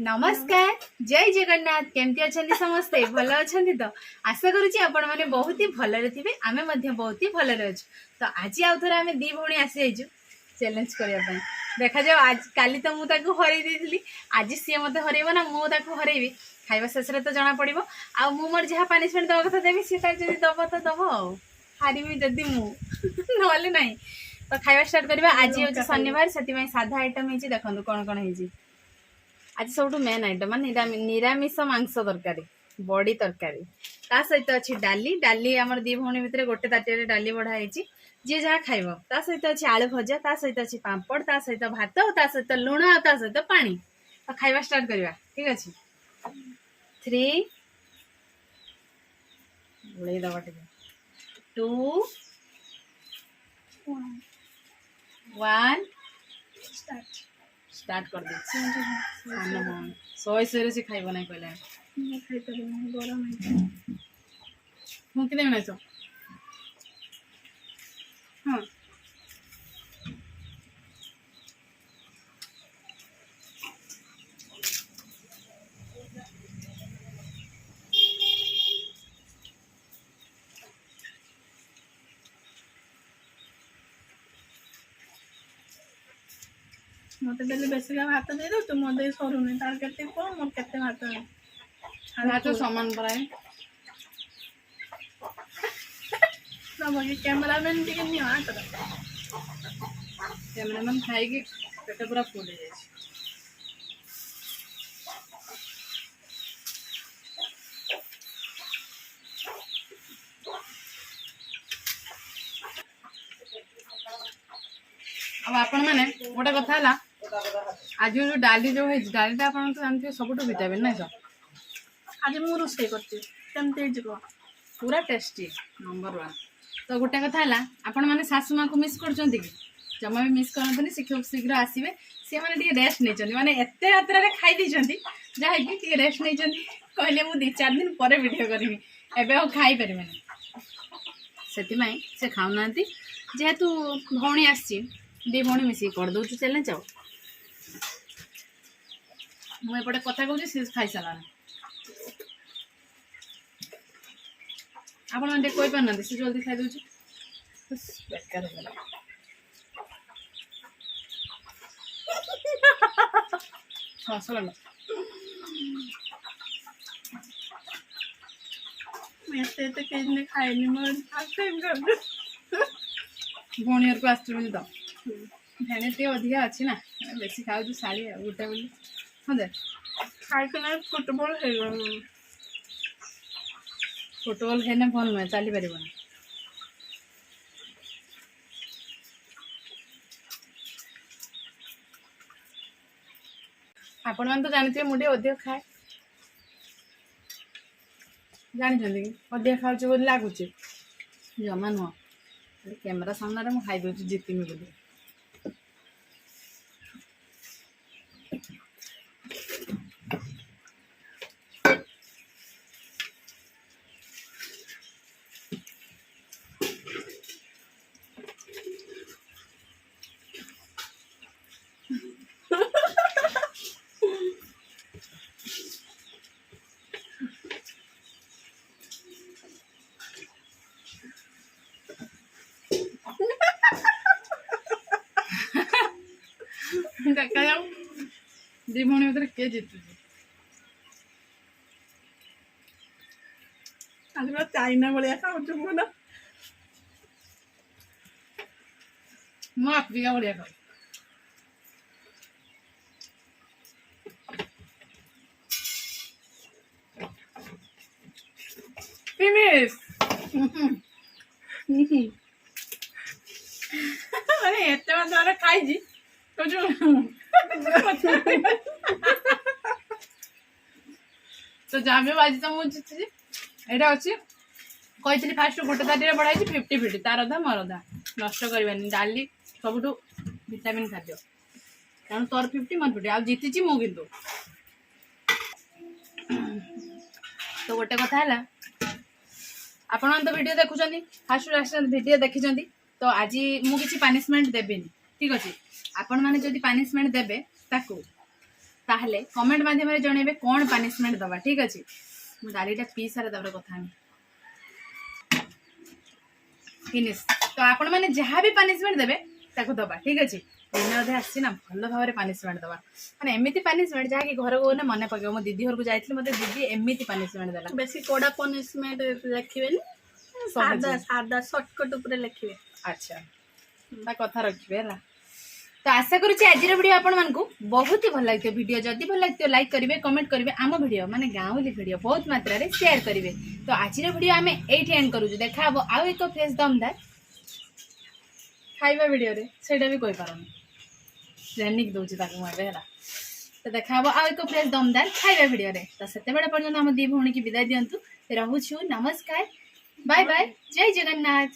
नमस्कार जय जगन्नाथ केमती अच्छा समस्ते भल अच्छा तो आशा करुच्ची आपण मैंने बहुत ही भलरे थे आमे बहुत ही भलरे अच्छु तो आज आउ थे आम दी भौणी आसी जाइए चैलेंज करने देखा जाओ आज काली तो मुझे हरई देती आज सी मत हरब ना मुझे हरइबी खाଇବା शेष तो जना पड़ो आ मोर जहाँ पनिशमेंट दवा कथा देवी सी जब दब तो दब हारिमी जदि मुझे ना तो खाଇବା स्टार्ट करवा आज हूँ शनिवार से साधा आइटम है देखो कौन कौन है आज सब मेन आइटम निरामिष मांस तरकारी बड़ी तरकारी ता सहित अच्छी डाली डाली आम दी भौणी भितर गोटे ताटिया डाली बढ़ाई जी जहाँ खाइब ता सहित अच्छी आलू भजा ता सहित अच्छी पापड़ ता सहित भात ता सहित लुण ता सहित पानी तो खाइबा स्टार्ट करवा ठीक अच्छे 3 बुलाई दबा 2 1 स्टार्ट कर दे शहे से खाइब ना कहले हूँ कि बनाइस हाँ मत डेली बेसिक भात दे दो तू मत सरुनी तार केते को मोर केते भात भात समान पराए नमगे कैमरामैन टिके नियो आ कर कैमरामैन खाई कि पेट पूरा फुल हो जाए अब आपण मैंने गोटे कथा है आज जो डाली जो है डालीटा आप जानते सब भिटामिन ना सर आज मु रोसे करती केमते जीव पूरा टेस्टी नंबर 1 तो गोटे कथा है आपण मैंने सासू माँ को मिस कर जमा भी मिस करते शिक्षक शीघ्र आसवे सी मैंने रेस्ट नहीं माने एत मात्रा खाई जहाँकि रेस्ट नहीं कहले मुझे 2-4 दिन पर वीडियो करी एवं खाई पारे से खाऊना जेहेतु भौणी आसी दी भौणी मिसिक कर दौ चैलेंज आओ मुझे कथा कहूँ सी खाई सारा आप कही पार ना सी जल्दी खाई दूसरी बेकार हस लगा एते केजने खाइनी मोर फर्स्ट टाइम कर भौणी को आस तो भेणे टे अधिका अच्छी ना बेसी खाऊ शाड़ी गोटे बोली हाँ दे खाई फुटबॉल है फुटबॉल खेलने भल नुहे चली पार आपण मैंने तो जानते मुझे अधिक खाए जानते कि अधिक खाऊँ बोली लगुच जमा नुह कैमेरा सामने मुझे खाई दूसरी जीतमी बोली देखा जाऊ दी भौणी भर किए जीतु आज पूरा चाइना भाया खाऊ मुना मु आफ्रिका भाया खाऊ फिनिश अरे एत मात्रा खाई तो जो तो जहाँ आज तो मुझे जीती यहाँ अच्छी कही फास्ट गोटे ताटी बढ़ाई 50-50 तार अधा मोर अधा नष्ट करवानी डाली सब भिटामिन खाद्य कारण तोर 50 मोर 50 आ जीति मु किंतु तो गोटे कथा है आपण तो वीडियो देखुं फास्ट लास्ट वीडियो देखी तो आज मुझे पनिशमेंट देवेनि ठीक अच्छे आपण मैंने जदि पनिशमेंट देबे ताकू ताहले कमेंट माध्यम रे जणेबे कोन पनिशमेंट दबा ठीक अछि मु डालीटा पी सारे तबरे कथा हम फिनिश तो आपण माने जहाँ भी पनिशमेंट देबे ताको दबा ठीक अछि दिन अधे आसी ना भल भाव पनिशमेंट दबा माने एमिति पनिशमेंट जहाँ कि घर को ने मने पके मो दीदी घर को जाइतली मते दीदी एमिति पनिशमेंट देला बेसी कोड़ा पनिशमेंट लिखिबेनी सादा सादा शॉर्टकट ऊपर लिखिबे अच्छा ता कथा रखिबे हला तो आशा करूची आज वीडियो आपण मानकू बहुत ही भल लागते वीडियो जदी भल लागते लाइक करिवे कमेंट करिवे आम वीडियो माने गाँवली वीडियो बहुत मात्रा रे शेयर करिवे तो आज वीडियो आमे एठी एंड करूछु देखा हबो आउ एक फ्रेश दमदार खाइबा वीडियो रे सेटा भी कोइ पारनी ट्रेनिंग दोची ताकू माबे हला तो देखा हबो आउ एक फ्रेश दमदार खाइबा वीडियो रे तो सेते बेला पर्यंत हम दी भौणी की विदाई दियंतु रहूछु नमस्कार बाय बाय जय जगन्नाथ।